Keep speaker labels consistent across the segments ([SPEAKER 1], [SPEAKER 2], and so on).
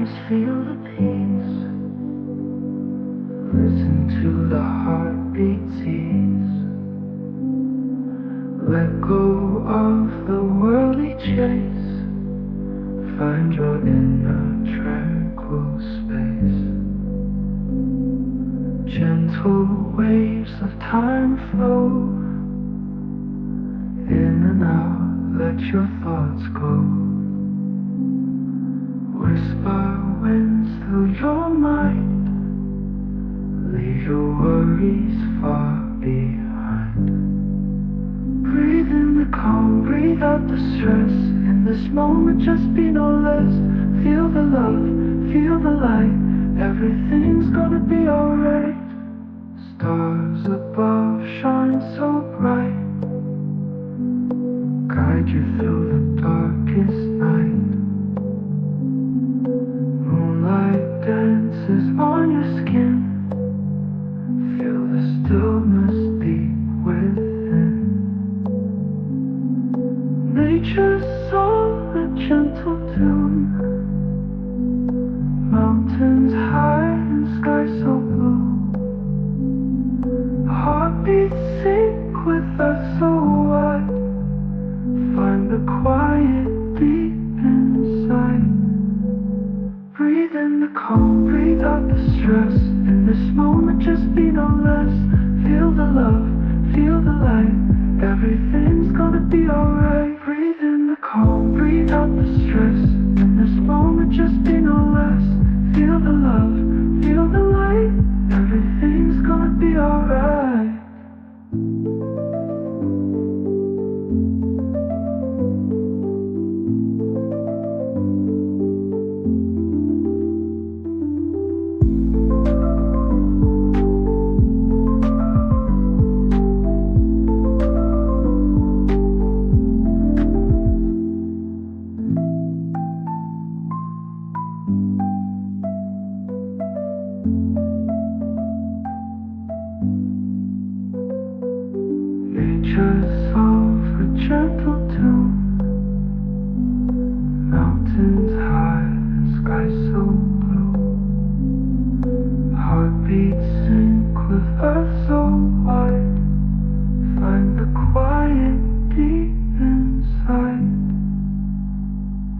[SPEAKER 1] eyes, feel the peace. Listen to the heartbeats ease. Let go of the worldly chase. Find your inner tranquil space. Gentle waves of time flow. In and out, let your thoughts go. Whisper winds through your mind. Leave your worries far behind. Breathe in the calm, breathe out the stress. In this moment, just be no less. Feel the love, feel the light. Everything's gonna be alright. Stars above shine so bright. Guide you through the darkest night. Moonlight dances on your skin. Feel the stillness deep within. Nature's soul, a gentle tune. Mountains high and sky so blue. Heartbeats sync with earth so wide. Find the quiet deep inside. Breathe in the calm, breathe out the stress. In this moment, just be no less. Feel the love, feel the light. Everything's gonna be alright. Breathe in the calm, breathe out the stress. In this moment, just be no less. Feel the love, feel the light. Everything's gonna be alright. Nature's soft, a gentle tune. Mountains high and sky so blue. Heartbeats sync with earth so wide. Find the quiet deep inside.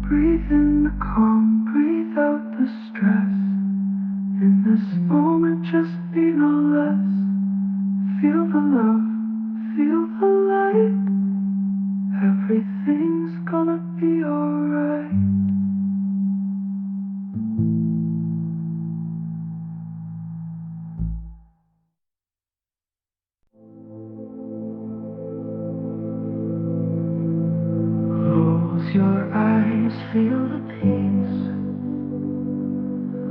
[SPEAKER 1] Breathe in the calm, breathe out the stress. In this moment, just be no less. Feel the love, feel the light. Everything's gonna be alright. Close your eyes, feel the peace.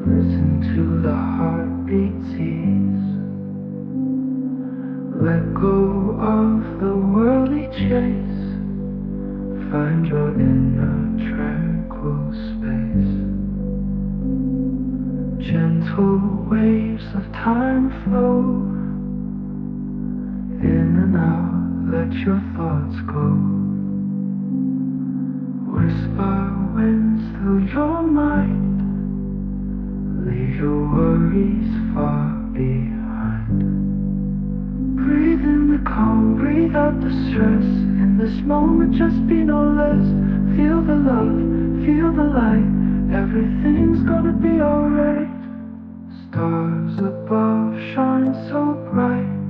[SPEAKER 1] Listen to the heartbeats ease. Let go of the worldly chase. Find your inner tranquil space. Gentle waves of time flow. In and out, let your thoughts go. Whisper winds through your mind. Leave your worries far behind. Breathe in the calm, breathe out the stress. In this moment, just be no less. Feel the love, feel the light. Everything's gonna be alright. Stars above shine so bright.